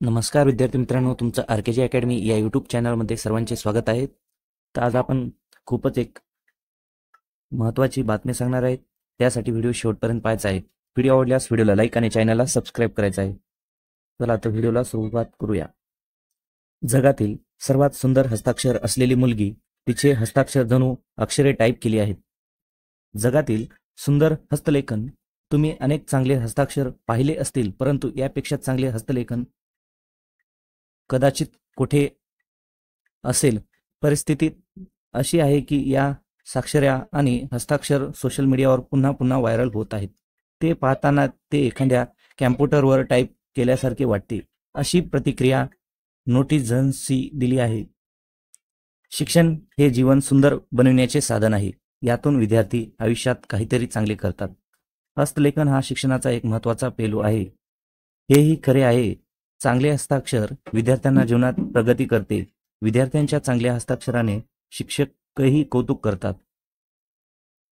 नमस्कार विद्यार्थी मित्रांनो, तुमचं आर.के.जी. अकॅडमी या यूट्यूब चॅनलमध्ये सर्वांचे स्वागत आहे. तर आज आपण खूपच एक महत्त्वाची बातमी सांगणार आहेत. त्यासाठी व्हिडिओ शेवटपर्यंत पाहायचा आहे. व्हिडिओ आवडल्यास व्हिडिओला लाईक आणि चॅनलला सबस्क्राईब करायचं आहे. चला आता व्हिडिओला सुरुवात करूया. जगातील सर्वात सुंदर हस्ताक्षर असलेली मुलगी तिचे हस्ताक्षर जणू अक्षरे टाईप केली आहेत. जगातील सुंदर हस्तलेखन. तुम्ही अनेक चांगले हस्ताक्षर पाहिले असतील, परंतु यापेक्षा चांगले हस्तलेखन कदाचित कुठे असेल. परिस्थिती अशी आहे की या साक्षऱ्या आणि हस्ताक्षर सोशल मीडियावर पुन्हा पुन्हा व्हायरल होत आहेत. ते पाहताना ते एखाद्या कॅम्प्युटरवर टाईप केल्यासारखे वाटते, अशी प्रतिक्रिया नोटिझन्सनी दिली आहे. शिक्षण हे जीवन सुंदर बनविण्याचे साधन आहे. यातून विद्यार्थी आयुष्यात काहीतरी चांगले करतात. हस्तलेखन हा शिक्षणाचा एक महत्त्वाचा पैलू आहे. हेही खरे आहे. चांगले हस्ताक्षर विद्यार्थ्यांना जीवनात प्रगती करते. विद्यार्थ्यांच्या चांगल्या हस्ताक्षराने शिक्षकही कौतुक करतात.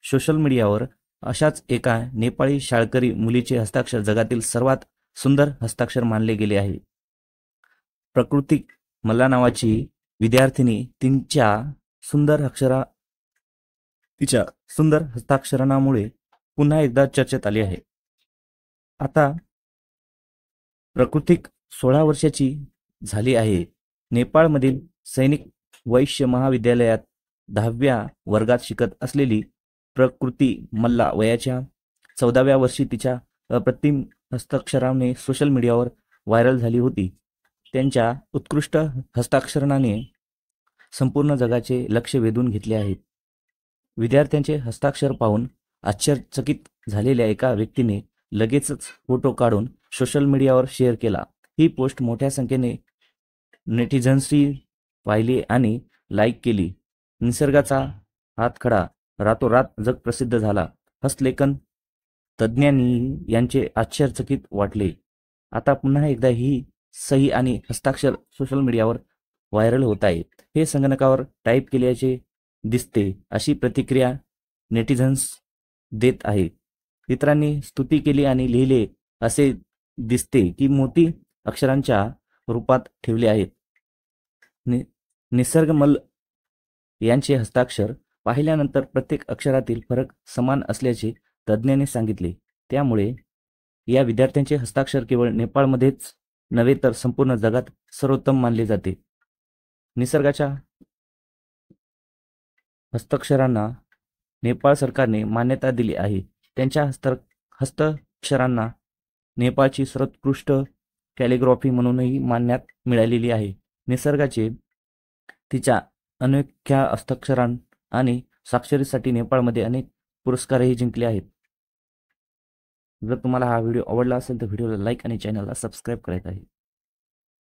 सोशल मीडियावर अशाच एका नेपाळी शाळकरी मुलीचे हस्ताक्षर जगातील सर्वात सुंदर हस्ताक्षर मानले गेले आहे. प्रकृती मल्ला नावाची विद्यार्थिनी तिच्या सुंदर हस्ताक्षरामुळे पुन्हा एकदा चर्चेत आली आहे. आता प्रकृतिक 16 वर्षाची झाली आहे. नेपाळमधील सैनिक वैश्य महाविद्यालयात 10व्या वर्गात शिकत असलेली प्रकृती मल्ला वयाच्या 14व्या वर्षी तिच्या अप्रतिम हस्ताक्षराने सोशल मीडियावर व्हायरल झाली होती. त्यांच्या उत्कृष्ट हस्ताक्षराने संपूर्ण जगाचे लक्ष वेधून घेतले आहे. विद्यार्थ्यांचे हस्ताक्षर पाहून आश्चर्यचकित झालेल्या एका व्यक्तीने लगेचच फोटो काढून सोशल मीडियावर शेअर केला. ही पोस्ट मोठ्या संख्येने नेटिझन्सनी पाहिली आणि लाईक केली. निसर्गाचा हातखडा रातोरात जगप्रसिद्ध झाला. हस्तलेखन तज्ज्ञांनी यांचे आश्चर्यचकित वाटले. आता पुन्हा एकदा ही सही आणि हस्ताक्षर सोशल मीडियावर व्हायरल होत आहे. हे संगणकावर टाईप केल्याचे दिसते, अशी प्रतिक्रिया नेटिझन्स देत आहे. इतरांनी स्तुती केली आणि लिहिले असे दिसते की मोठी अक्षरांच्या रूपात ठेवले आहेत. निसर्गमल यांचे हस्ताक्षर पाहिल्यानंतर प्रत्येक अक्षरातील फरक समान असल्याचे तज्ज्ञांनी सांगितले. त्यामुळे या विद्यार्थ्यांचे हस्ताक्षर केवळ नेपाळमध्येच नव्हे तर संपूर्ण जगात सर्वोत्तम मानले जाते. निसर्गाच्या हस्ताक्षरांना नेपाळ सरकारने मान्यता दिली आहे. त्यांच्या हस्ताक्षरांना नेपाळची सर्वोत्कृष्ट कॅलिग्राफी म्हणूनही मान्यता मिळालेली आहे. निसर्गाचे तिच्या अनोख्या हस्ताक्षरां आणि स्वाक्षरीसाठी नेपाळमध्ये अनेक पुरस्कारही जिंकले आहेत. जर तुम्हाला हा व्हिडिओ आवडला असेल तर व्हिडिओला लाईक आणि चॅनलला सबस्क्राईब करायचं आहे.